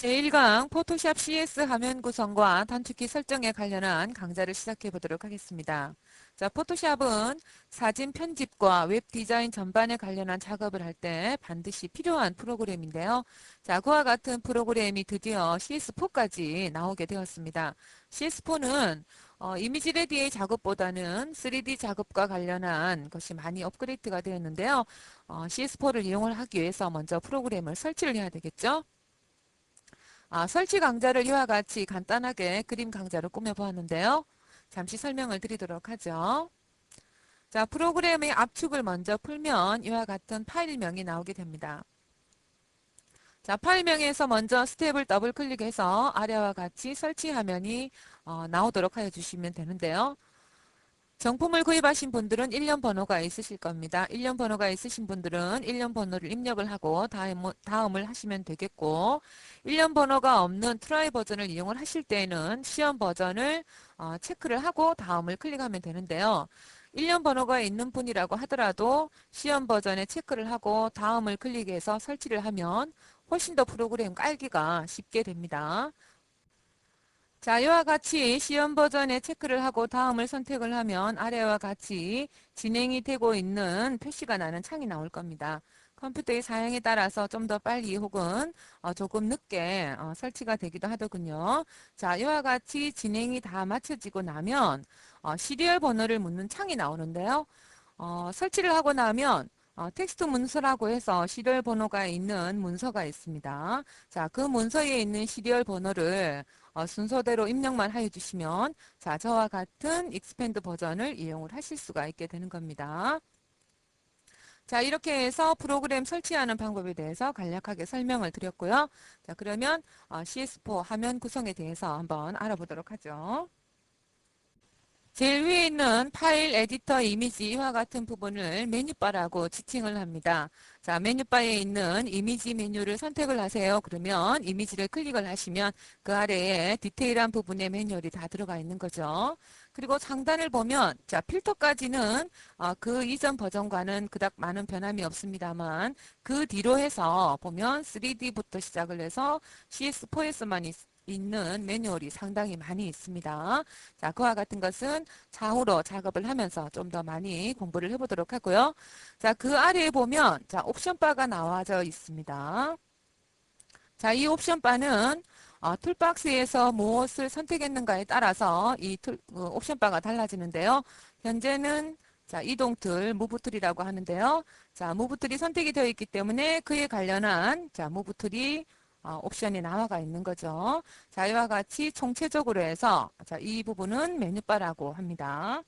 제1강 포토샵 CS 화면 구성과 단축키 설정에 관련한 강좌를 시작해 보도록 하겠습니다. 자, 포토샵은 사진 편집과 웹 디자인 전반에 관련한 작업을 할 때 반드시 필요한 프로그램인데요. 자, 그와 같은 프로그램이 드디어 CS4까지 나오게 되었습니다. CS4는 이미지 레디의 작업보다는 3D 작업과 관련한 것이 많이 업그레이드가 되었는데요. CS4를 이용을 하기 위해서 먼저 프로그램을 설치를 해야 되겠죠. 설치 강좌를 이와 같이 간단하게 그림 강좌로 꾸며보았는데요. 잠시 설명을 드리도록 하죠. 자, 프로그램의 압축을 먼저 풀면 이와 같은 파일명이 나오게 됩니다. 자, 파일명에서 먼저 스텝을 더블 클릭해서 아래와 같이 설치 화면이 나오도록 하여 주시면 되는데요. 정품을 구입하신 분들은 1년 번호가 있으실 겁니다. 1년 번호가 있으신 분들은 1년 번호를 입력을 하고 다음을 하시면 되겠고 1년 번호가 없는 트라이 버전을 이용을 하실 때에는 시험 버전을 체크를 하고 다음을 클릭하면 되는데요. 1년 번호가 있는 분이라고 하더라도 시험 버전에 체크를 하고 다음을 클릭해서 설치를 하면 훨씬 더 프로그램 깔기가 쉽게 됩니다. 자, 이와 같이 시험 버전에 체크를 하고 다음을 선택을 하면 아래와 같이 진행이 되고 있는 표시가 나는 창이 나올 겁니다. 컴퓨터의 사양에 따라서 좀 더 빨리 혹은 조금 늦게 설치가 되기도 하더군요. 자, 이와 같이 진행이 다 마쳐지고 나면 시리얼 번호를 묻는 창이 나오는데요. 설치를 하고 나면 텍스트 문서라고 해서 시리얼 번호가 있는 문서가 있습니다. 자, 그 문서에 있는 시리얼 번호를 순서대로 입력만 하여 주시면 자, 저와 같은 익스펜드 버전을 이용을 하실 수가 있게 되는 겁니다. 자, 이렇게 해서 프로그램 설치하는 방법에 대해서 간략하게 설명을 드렸고요. 자, 그러면 CS4 화면 구성에 대해서 한번 알아보도록 하죠. 제일 위에 있는 파일 에디터 이미지 이와 같은 부분을 메뉴바라고 지칭을 합니다. 자, 메뉴바에 있는 이미지 메뉴를 선택을 하세요. 그러면 이미지를 클릭을 하시면 그 아래에 디테일한 부분의 매뉴얼이 다 들어가 있는 거죠. 그리고 상단을 보면 자, 필터까지는 그 이전 버전과는 그닥 많은 변함이 없습니다만 그 뒤로 해서 보면 3D부터 시작을 해서 CS4에서만 있는 매뉴얼이 상당히 많이 있습니다. 자, 그와 같은 것은 좌우로 작업을 하면서 좀 더 많이 공부를 해보도록 하고요. 자, 그 아래에 보면 자, 옵션 바가 나와져 있습니다. 자, 이 옵션 바는 툴박스에서 무엇을 선택했는가에 따라서 이 옵션 바가 달라지는데요. 현재는 자, 이동 툴, 무브 툴이라고 하는데요. 자, 무브 툴이 선택이 되어 있기 때문에 그에 관련한 자, 무브 툴이 옵션이 나와가 있는 거죠. 자, 이와 같이 총체적으로 해서 자, 이 부분은 메뉴바라고 합니다.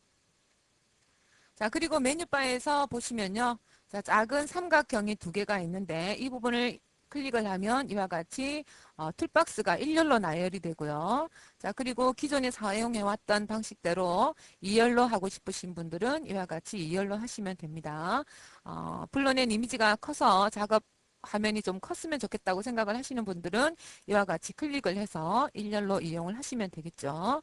자, 그리고 메뉴바에서 보시면요. 자, 작은 삼각형이 두 개가 있는데 이 부분을 클릭을 하면 이와 같이 툴박스가 일렬로 나열이 되고요. 자, 그리고 기존에 사용해왔던 방식대로 2열로 하고 싶으신 분들은 이와 같이 2열로 하시면 됩니다. 불러낸 이미지가 커서 작업 화면이 좀 컸으면 좋겠다고 생각을 하시는 분들은 이와 같이 클릭을 해서 1열로 이용을 하시면 되겠죠.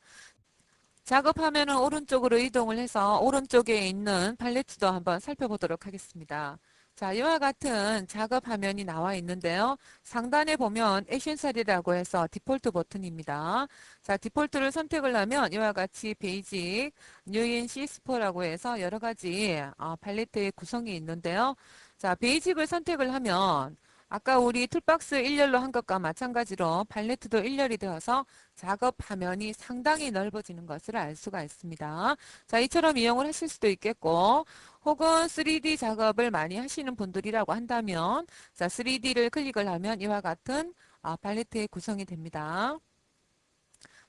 작업하면은 오른쪽으로 이동을 해서 오른쪽에 있는 팔레트도 한번 살펴보도록 하겠습니다. 자, 이와 같은 작업 화면이 나와 있는데요. 상단에 보면 액션살이라고 해서 디폴트 버튼입니다. 자, 디폴트를 선택을 하면 이와 같이 베이직, 뉴인 CS4라고 해서 여러 가지 팔레트의 구성이 있는데요. 자, 베이직을 선택을 하면 아까 우리 툴박스 1열로 한 것과 마찬가지로 팔레트도 1열이 되어서 작업 화면이 상당히 넓어지는 것을 알 수가 있습니다. 자, 이처럼 이용을 하실 수도 있겠고 혹은 3D 작업을 많이 하시는 분들이라고 한다면 자, 3D를 클릭을 하면 이와 같은 팔레트의 구성이 됩니다.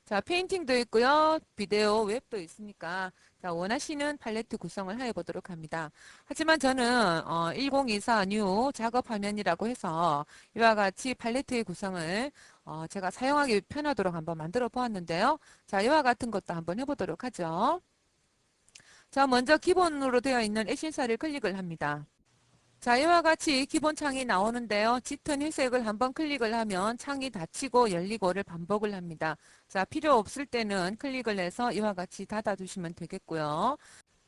자, 페인팅도 있고요. 비디오, 웹도 있으니까 자, 원하시는 팔레트 구성을 해 보도록 합니다. 하지만 저는 1024 뉴 작업 화면이라고 해서 이와 같이 팔레트의 구성을 제가 사용하기 편하도록 한번 만들어 보았는데요. 자, 이와 같은 것도 한번 해보도록 하죠. 자, 먼저 기본으로 되어 있는 액션사를 클릭을 합니다. 자, 이와 같이 기본 창이 나오는데요. 짙은 회색을 한번 클릭을 하면 창이 닫히고 열리고를 반복을 합니다. 자, 필요 없을 때는 클릭을 해서 이와 같이 닫아주시면 되겠고요.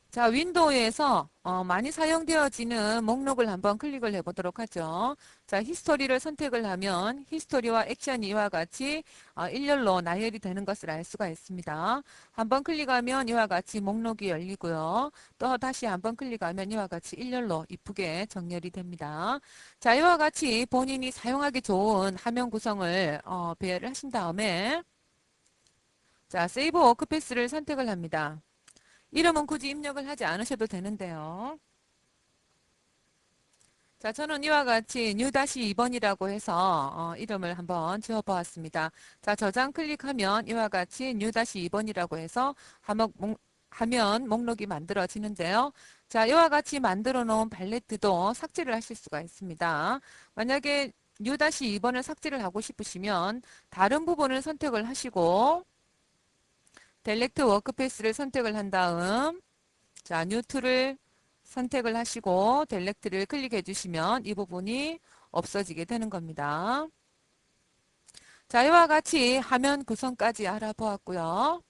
자, 윈도우에서 많이 사용되어지는 목록을 한번 클릭을 해보도록 하죠. 자, 히스토리를 선택을 하면 히스토리와 액션이 이와 같이 일렬로 나열이 되는 것을 알 수가 있습니다. 한번 클릭하면 이와 같이 목록이 열리고요. 또 다시 한번 클릭하면 이와 같이 일렬로 이쁘게 정렬이 됩니다. 자, 이와 같이 본인이 사용하기 좋은 화면 구성을 배열을 하신 다음에 자, 세이브 워크패스를 선택을 합니다. 이름은 굳이 입력을 하지 않으셔도 되는데요. 자, 저는 이와 같이 new-2번이라고 해서 이름을 한번 지어보았습니다. 자, 저장 클릭하면 이와 같이 new-2번이라고 해서 화면 목록이 만들어지는데요. 자, 이와 같이 만들어 놓은 팔레트도 삭제를 하실 수가 있습니다. 만약에 new-2번을 삭제를 하고 싶으시면 다른 부분을 선택을 하시고 델렉트 워크패스를 선택을 한 다음 자, 뉴트를 선택을 하시고 델렉트를 클릭해 주시면 이 부분이 없어지게 되는 겁니다. 자, 이와 같이 화면 구성까지 알아보았고요.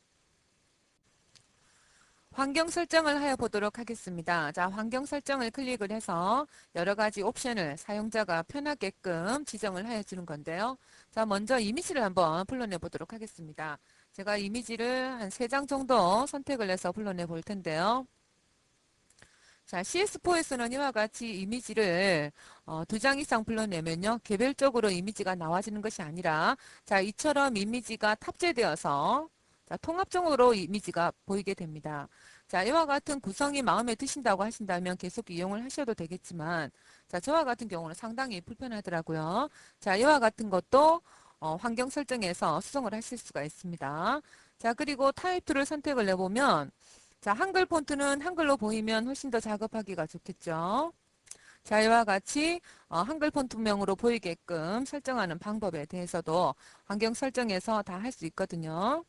환경 설정을 하여 보도록 하겠습니다. 자, 환경 설정을 클릭을 해서 여러 가지 옵션을 사용자가 편하게끔 지정을 하여 주는 건데요. 자, 먼저 이미지를 한번 불러내 보도록 하겠습니다. 제가 이미지를 한 3장 정도 선택을 해서 불러내 볼 텐데요. 자, CS4에서는 이와 같이 이미지를 2장 이상 불러내면요. 개별적으로 이미지가 나와지는 것이 아니라 자, 이처럼 이미지가 탑재되어서 자, 통합적으로 이미지가 보이게 됩니다. 자, 이와 같은 구성이 마음에 드신다고 하신다면 계속 이용을 하셔도 되겠지만 자, 저와 같은 경우는 상당히 불편하더라고요. 자, 이와 같은 것도 환경 설정에서 수정을 하실 수가 있습니다. 자, 그리고 타입 툴을 선택을 해보면 자, 한글 폰트는 한글로 보이면 훨씬 더 작업하기가 좋겠죠. 자, 이와 같이 한글 폰트명으로 보이게끔 설정하는 방법에 대해서도 환경 설정에서 다 할 수 있거든요.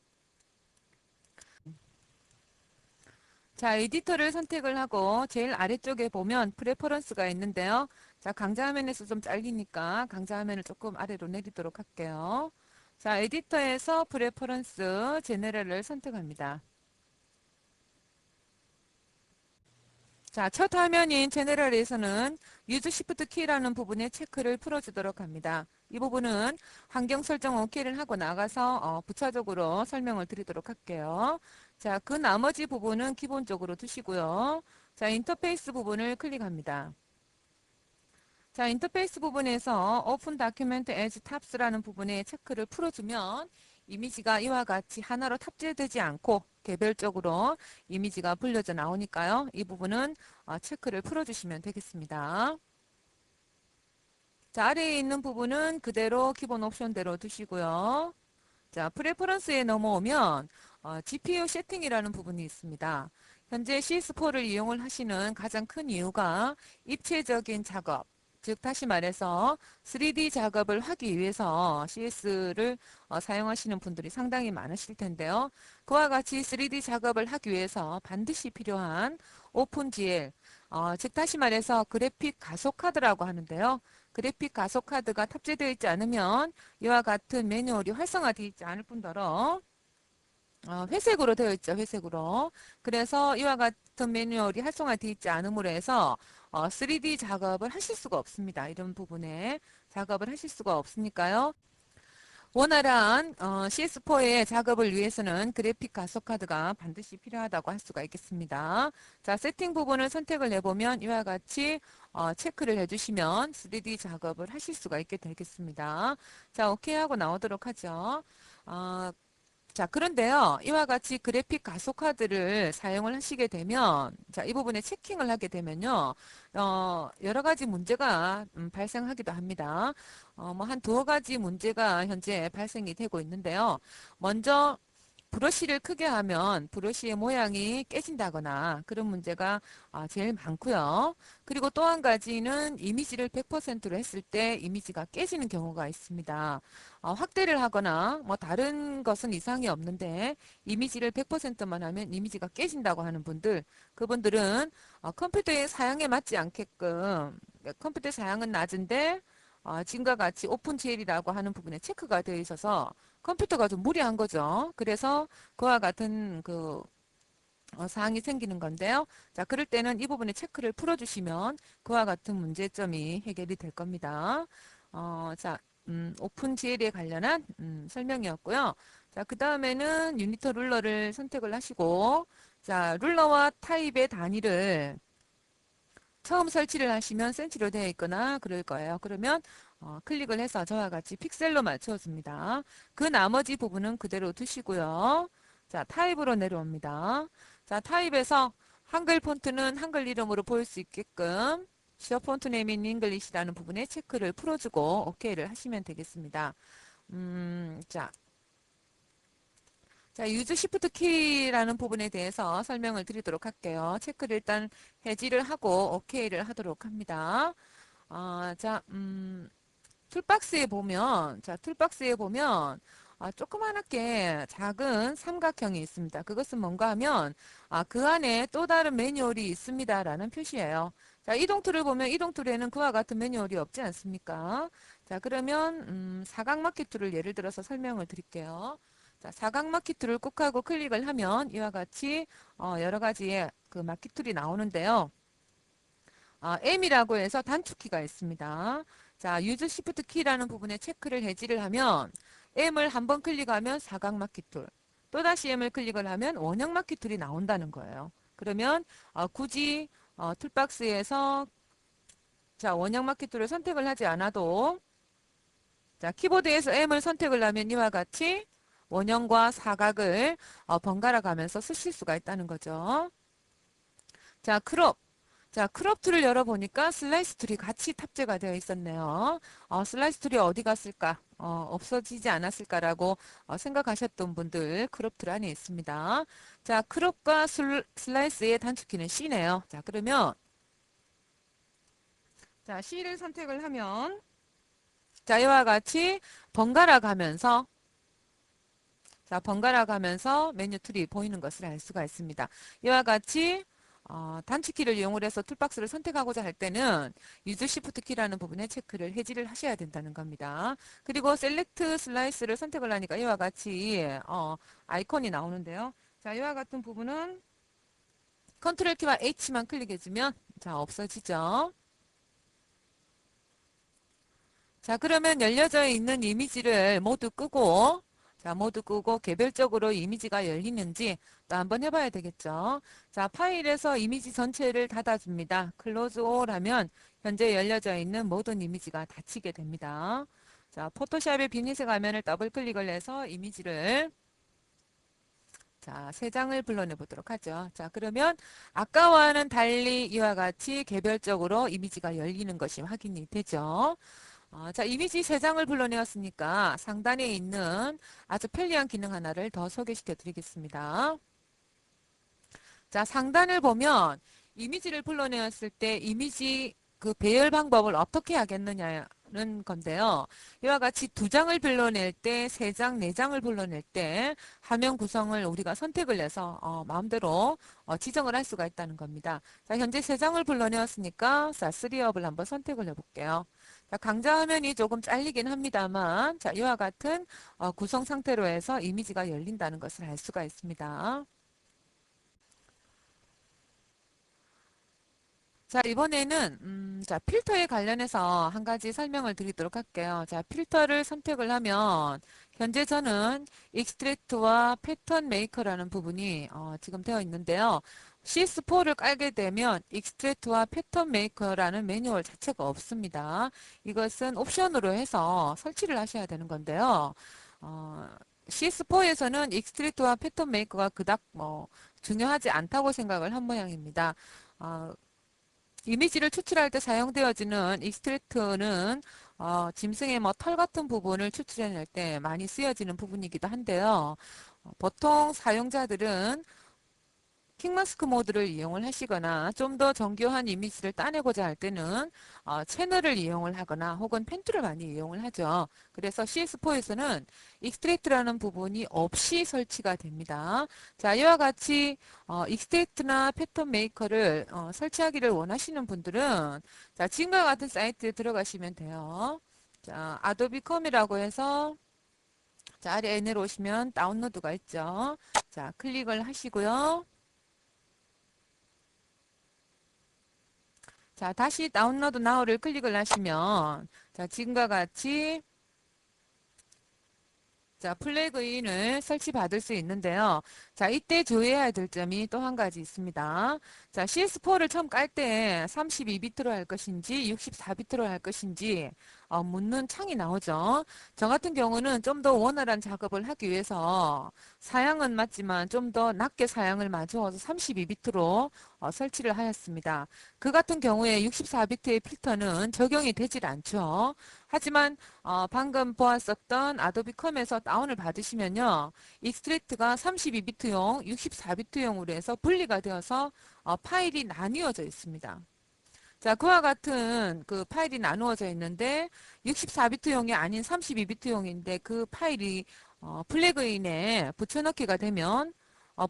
자, 에디터를 선택을 하고 제일 아래쪽에 보면 프레퍼런스가 있는데요. 자, 강좌 화면에서 좀 잘리니까 강좌 화면을 조금 아래로 내리도록 할게요. 자, 에디터에서 프레퍼런스 제네럴을 선택합니다. 자, 첫 화면인 제너럴에서는 유즈 시프트 키라는 부분에 체크를 풀어주도록 합니다. 이 부분은 환경 설정 OK를 하고 나가서 부차적으로 설명을 드리도록 할게요. 자, 그 나머지 부분은 기본적으로 두시고요. 자, 인터페이스 부분을 클릭합니다. 자, 인터페이스 부분에서 Open Document as Tops라는 부분에 체크를 풀어주면 이미지가 이와 같이 하나로 탑재되지 않고 개별적으로 이미지가 불려져 나오니까요. 이 부분은 체크를 풀어주시면 되겠습니다. 자, 아래에 있는 부분은 그대로 기본 옵션대로 두시고요. 자, 프레퍼런스에 넘어오면 GPU 세팅이라는 부분이 있습니다. 현재 CS4를 이용을 하시는 가장 큰 이유가 입체적인 작업, 즉 다시 말해서 3D 작업을 하기 위해서 CS를 사용하시는 분들이 상당히 많으실 텐데요. 그와 같이 3D 작업을 하기 위해서 반드시 필요한 오픈GL, 즉 다시 말해서 그래픽 가속 카드라고 하는데요. 그래픽 가속 카드가 탑재되어 있지 않으면 이와 같은 매뉴얼이 활성화되어 있지 않을 뿐더러 회색으로 되어 있죠. 회색으로. 그래서 이와 같은 매뉴얼이 활성화되어 있지 않음으로 해서 3D 작업을 하실 수가 없습니다. 이런 부분에 작업을 하실 수가 없으니까요. 원활한 CS4의 작업을 위해서는 그래픽 가속 카드가 반드시 필요하다고 할 수가 있겠습니다. 자, 세팅 부분을 선택을 해보면 이와 같이 체크를 해주시면 3D 작업을 하실 수가 있게 되겠습니다. 자, 오케이 하고 나오도록 하죠. 자, 그런데요. 이와 같이 그래픽 가속 카드를 사용을 하시게 되면 자, 이 부분에 체킹을 하게 되면요. 여러 가지 문제가 발생하기도 합니다. 뭐 한 두어 가지 문제가 현재 발생이 되고 있는데요. 먼저 브러쉬를 크게 하면 브러쉬의 모양이 깨진다거나 그런 문제가 제일 많고요. 그리고 또 한 가지는 이미지를 100%로 했을 때 이미지가 깨지는 경우가 있습니다. 확대를 하거나 뭐 다른 것은 이상이 없는데 이미지를 100%만 하면 이미지가 깨진다고 하는 분들, 그분들은 컴퓨터의 사양에 맞지 않게끔 컴퓨터 사양은 낮은데 지금과 같이 오픈GL이라고 하는 부분에 체크가 되어 있어서 컴퓨터가 좀 무리한 거죠. 그래서 그와 같은 그 사항이 생기는 건데요. 자, 그럴 때는 이 부분에 체크를 풀어주시면 그와 같은 문제점이 해결이 될 겁니다. 자, 오픈 GL에 관련한 설명이었고요. 자, 그 다음에는 유니터 룰러를 선택을 하시고, 자, 룰러와 타입의 단위를 처음 설치를 하시면 센치로 되어 있거나 그럴 거예요. 그러면 클릭을 해서 저와 같이 픽셀로 맞춰줍니다. 그 나머지 부분은 그대로 두시고요. 자, 타입으로 내려옵니다. 자, 타입에서 한글 폰트는 한글 이름으로 보일 수 있게끔 시어 폰트 네임 인 잉글리시라는 부분에 체크를 풀어주고 OK를 하시면 되겠습니다. 자, 자, 유즈 시프트 키라는 부분에 대해서 설명을 드리도록 할게요. 체크를 일단 해지를 하고 OK를 하도록 합니다. 자, 툴박스에 보면, 자, 툴박스에 보면, 조그맣게 작은 삼각형이 있습니다. 그것은 뭔가 하면, 그 안에 또 다른 매뉴얼이 있습니다라는 표시예요. 자, 이동 툴을 보면 이동 툴에는 그와 같은 매뉴얼이 없지 않습니까? 자, 그러면, 사각 마켓 툴을 예를 들어서 설명을 드릴게요. 자, 사각 마켓 툴을 꾹 하고 클릭을 하면 이와 같이, 여러 가지의 그 마켓 툴이 나오는데요. M이라고 해서 단축키가 있습니다. 자, 유즈 시프트 키라는 부분에 체크를 해지를 하면 M을 한번 클릭하면 사각 마켓 툴, 또다시 M을 클릭을 하면 원형 마켓 툴이 나온다는 거예요. 그러면 굳이 툴박스에서 자, 원형 마켓 툴을 선택을 하지 않아도 자, 키보드에서 M을 선택을 하면 이와 같이 원형과 사각을 번갈아 가면서 쓰실 수가 있다는 거죠. 자, 크롭. 자, 크롭 툴을 열어보니까 슬라이스 툴이 같이 탑재가 되어 있었네요. 슬라이스 툴이 어디 갔을까? 없어지지 않았을까라고 생각하셨던 분들 크롭 툴 안에 있습니다. 자, 크롭과 슬라이스의 단축키는 C네요. 자, 그러면 자, C를 선택을 하면 자, 이와 같이 번갈아 가면서 자, 번갈아 가면서 메뉴 툴이 보이는 것을 알 수가 있습니다. 이와 같이 단축키를 이용을 해서 툴박스를 선택하고자 할 때는 유즈 시프트 키라는 부분에 체크를 해지를 하셔야 된다는 겁니다. 그리고 셀렉트 슬라이스를 선택을 하니까 이와 같이 아이콘이 나오는데요. 자, 이와 같은 부분은 컨트롤 키와 H만 클릭해주면 자, 없어지죠. 자, 그러면 열려져 있는 이미지를 모두 끄고 자, 모두 끄고 개별적으로 이미지가 열리는지 또 한번 해봐야 되겠죠. 자, 파일에서 이미지 전체를 닫아줍니다. 클로즈 올 하면 현재 열려져 있는 모든 이미지가 닫히게 됩니다. 자, 포토샵의 비니색 화면을 더블 클릭을 해서 이미지를 자, 세 장을 불러내 보도록 하죠. 자, 그러면 아까와는 달리 이와 같이 개별적으로 이미지가 열리는 것이 확인이 되죠. 자, 이미지 3장을 불러내었으니까 상단에 있는 아주 편리한 기능 하나를 더 소개시켜 드리겠습니다. 자, 상단을 보면 이미지를 불러내었을 때 이미지 그 배열 방법을 어떻게 하겠느냐는 건데요. 이와 같이 2장을 불러낼 때, 3장, 4장을 불러낼 때 화면 구성을 우리가 선택을 해서 마음대로 지정을 할 수가 있다는 겁니다. 자, 현재 3장을 불러내었으니까 자, 3업을 한번 선택을 해볼게요. 자, 강좌 화면이 조금 잘리긴 합니다만 자, 이와 같은 구성 상태로 해서 이미지가 열린다는 것을 알 수가 있습니다. 자, 이번에는 자, 필터에 관련해서 한 가지 설명을 드리도록 할게요. 자, 필터를 선택을 하면 현재 저는 익스트랙트와 패턴 메이커라는 부분이 지금 되어 있는데요. CS4를 깔게 되면 익스트랙트와 패턴 메이커라는 매뉴얼 자체가 없습니다. 이것은 옵션으로 해서 설치를 하셔야 되는 건데요. CS4에서는 익스트랙트와 패턴 메이커가 그닥 중요하지 않다고 생각을 한 모양입니다. 어, 이미지를 추출할 때 사용되어지는 익스트랙트는 짐승의 뭐 털 같은 부분을 추출해낼 때 많이 쓰여지는 부분이기도 한데요. 보통 사용자들은 킹마스크 모드를 이용을 하시거나 좀 더 정교한 이미지를 따내고자 할 때는 채널을 이용을 하거나 혹은 펜툴을 많이 이용을 하죠. 그래서 CS4에서는 익스트랙트라는 부분이 없이 설치가 됩니다. 자, 이와 같이 익스트랙트나 패턴 메이커를 설치하기를 원하시는 분들은 자, 지금과 같은 사이트에 들어가시면 돼요. 자, 아도비컴이라고 해서 자, 아래에 내려오시면 다운로드가 있죠. 자, 클릭을 하시고요. 자, 다시 다운로드 나우를 클릭을 하시면 자, 지금과 같이 자, 플래그인을 설치받을 수 있는데요. 자, 이때 주의해야 될 점이 또 한 가지 있습니다. 자, CS4를 처음 깔 때 32비트로 할 것인지 64비트로 할 것인지 묻는 창이 나오죠. 저 같은 경우는 좀 더 원활한 작업을 하기 위해서 사양은 맞지만 좀 더 낮게 사양을 맞추어서 32비트로 설치를 하였습니다. 그 같은 경우에 64비트의 필터는 적용이 되질 않죠. 하지만 방금 보았었던 아도비 컴에서 다운을 받으시면요. 익스트랙트가 32비트용, 64비트용으로 해서 분리가 되어서 파일이 나뉘어져 있습니다. 자, 그와 같은 그 파일이 나누어져 있는데 64비트용이 아닌 32비트용인데 그 파일이 플래그인에 붙여넣기가 되면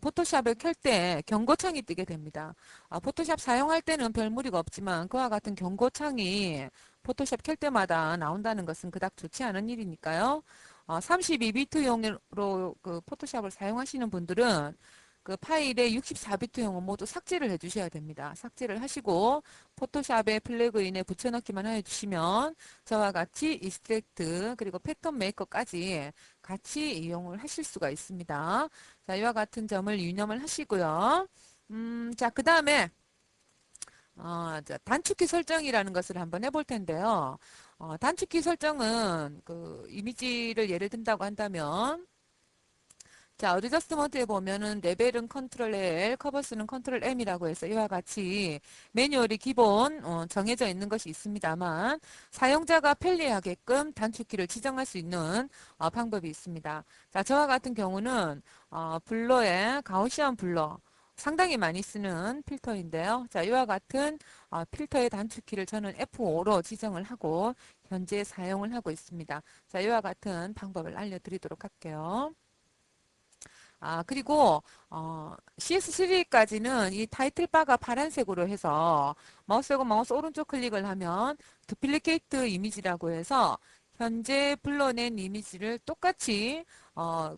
포토샵을 켤 때 경고창이 뜨게 됩니다. 포토샵 사용할 때는 별 무리가 없지만 그와 같은 경고창이 포토샵 켤 때마다 나온다는 것은 그닥 좋지 않은 일이니까요. 32비트용으로 그 포토샵을 사용하시는 분들은 그 파일의 64비트용은 모두 삭제를 해주셔야 됩니다. 삭제를 하시고 포토샵의 플래그인에 붙여넣기만 해주시면 저와 같이 익스트랙트 그리고 패턴 메이커까지 같이 이용을 하실 수가 있습니다. 자, 이와 같은 점을 유념을 하시고요. 자, 그 다음에 자, 단축키 설정이라는 것을 한번 해볼 텐데요. 단축키 설정은 그 이미지를 예를 든다고 한다면 자, 어드저스트먼트에 보면은 레벨은 컨트롤 L, 커버스는 컨트롤 M이라고 해서 이와 같이 매뉴얼이 기본 정해져 있는 것이 있습니다만 사용자가 편리하게끔 단축키를 지정할 수 있는 방법이 있습니다. 자, 저와 같은 경우는 블러의 가우시안 블러 상당히 많이 쓰는 필터인데요. 자, 이와 같은 필터의 단축키를 저는 F5로 지정을 하고 현재 사용을 하고 있습니다. 자, 이와 같은 방법을 알려드리도록 할게요. 그리고 CS3까지는 이 타이틀 바가 파란색으로 해서 마우스하고 마우스 오른쪽 클릭을 하면 두플리케이트 이미지라고 해서 현재 불러낸 이미지를 똑같이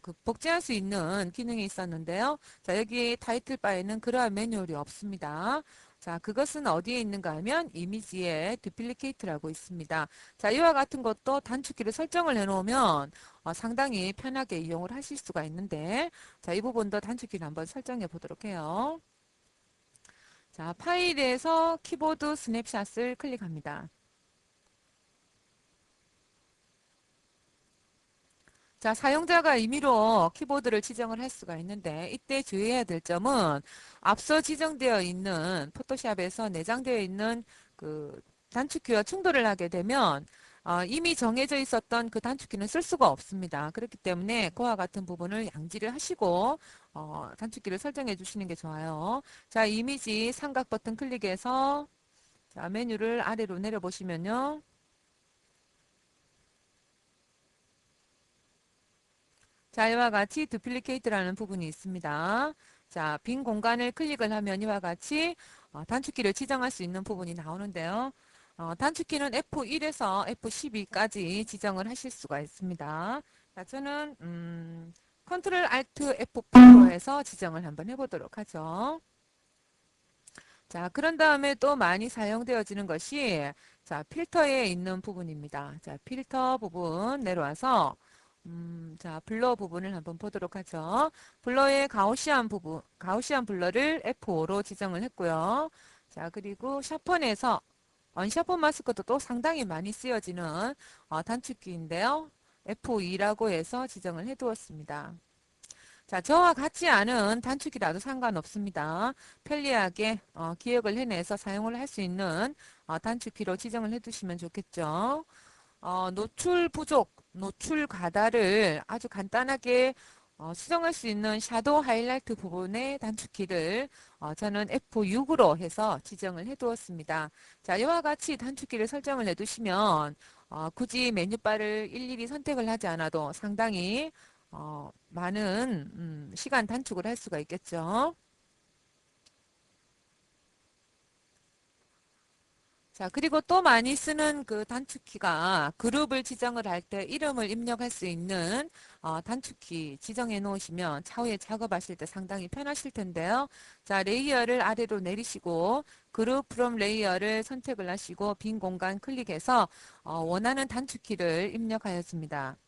그 복제할 수 있는 기능이 있었는데요. 자, 여기 타이틀 바에는 그러한 매뉴얼이 없습니다. 자, 그것은 어디에 있는가 하면 이미지에 두플리케이트라고 있습니다. 자, 이와 같은 것도 단축키를 설정을 해놓으면 상당히 편하게 이용을 하실 수가 있는데 자, 이 부분도 단축키를 한번 설정해 보도록 해요. 자, 파일에서 키보드 스냅샷을 클릭합니다. 자, 사용자가 임의로 키보드를 지정을 할 수가 있는데 이때 주의해야 될 점은 앞서 지정되어 있는 포토샵에서 내장되어 있는 그 단축키와 충돌을 하게 되면 이미 정해져 있었던 그 단축키는 쓸 수가 없습니다. 그렇기 때문에 그와 같은 부분을 양지를 하시고 단축키를 설정해 주시는 게 좋아요. 자, 이미지 삼각 버튼 클릭해서 자, 메뉴를 아래로 내려보시면요. 자, 이와 같이 두플리케이트라는 부분이 있습니다. 자, 빈 공간을 클릭을 하면 이와 같이 단축키를 지정할 수 있는 부분이 나오는데요. 단축키는 F1에서 F12까지 지정을 하실 수가 있습니다. 자, 저는 컨트롤 알트 F8로 해서 지정을 한번 해보도록 하죠. 자, 그런 다음에 또 많이 사용되어지는 것이 자, 필터에 있는 부분입니다. 자, 필터 부분 내려와서 자, 블러 부분을 한번 보도록 하죠. 블러의 가우시안 부분, 가우시안 블러를 F5로 지정을 했고요. 자, 그리고 샤펀에서 언샤펀 마스크도 또 상당히 많이 쓰여지는 단축키인데요. F2라고 해서 지정을 해두었습니다. 자, 저와 같지 않은 단축키라도 상관없습니다. 편리하게 기억을 해내서 사용을 할 수 있는 단축키로 지정을 해두시면 좋겠죠. 노출 부족, 노출 과다를 아주 간단하게 수정할 수 있는 샤도우 하이라이트 부분의 단축키를 저는 F6으로 해서 지정을 해두었습니다. 자, 이와 같이 단축키를 설정을 해두시면 굳이 메뉴바를 일일이 선택을 하지 않아도 상당히 많은 시간 단축을 할 수가 있겠죠. 자, 그리고 또 많이 쓰는 그 단축키가 그룹을 지정을 할 때 이름을 입력할 수 있는 단축키 지정해 놓으시면 차후에 작업하실 때 상당히 편하실 텐데요. 자, 레이어를 아래로 내리시고 그룹 프롬 레이어를 선택을 하시고 빈 공간 클릭해서 원하는 단축키를 입력하였습니다.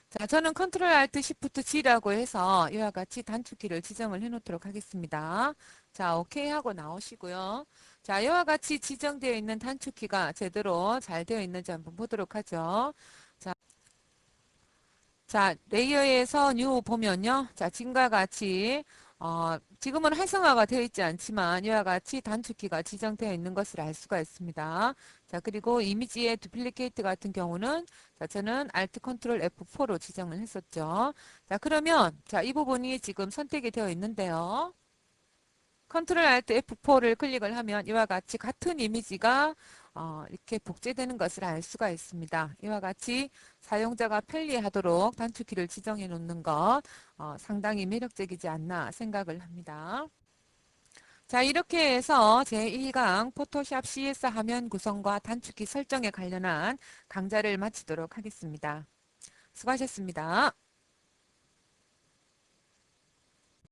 자, 저는 컨트롤 알트 시프트 G라고 해서 이와 같이 단축키를 지정을 해 놓도록 하겠습니다. 자, 오케이 하고 나오시고요. 자, 이와 같이 지정되어 있는 단축키가 제대로 잘 되어 있는지 한번 보도록 하죠. 자, 레이어에서 뉴 보면요. 자, 지금과 같이 지금은 활성화가 되어 있지 않지만 이와 같이 단축키가 지정되어 있는 것을 알 수가 있습니다. 자, 그리고 이미지의 두플리케이트 같은 경우는 자, 저는 Alt Ctrl F4로 지정을 했었죠. 자, 그러면 자, 이 부분이 지금 선택이 되어 있는데요. 컨트롤 알트 F4를 클릭을 하면 이와 같이 같은 이미지가 이렇게 복제되는 것을 알 수가 있습니다. 이와 같이 사용자가 편리하도록 단축키를 지정해 놓는 것 상당히 매력적이지 않나 생각을 합니다. 자, 이렇게 해서 제1강 포토샵 CS 화면 구성과 단축키 설정에 관련한 강좌를 마치도록 하겠습니다. 수고하셨습니다.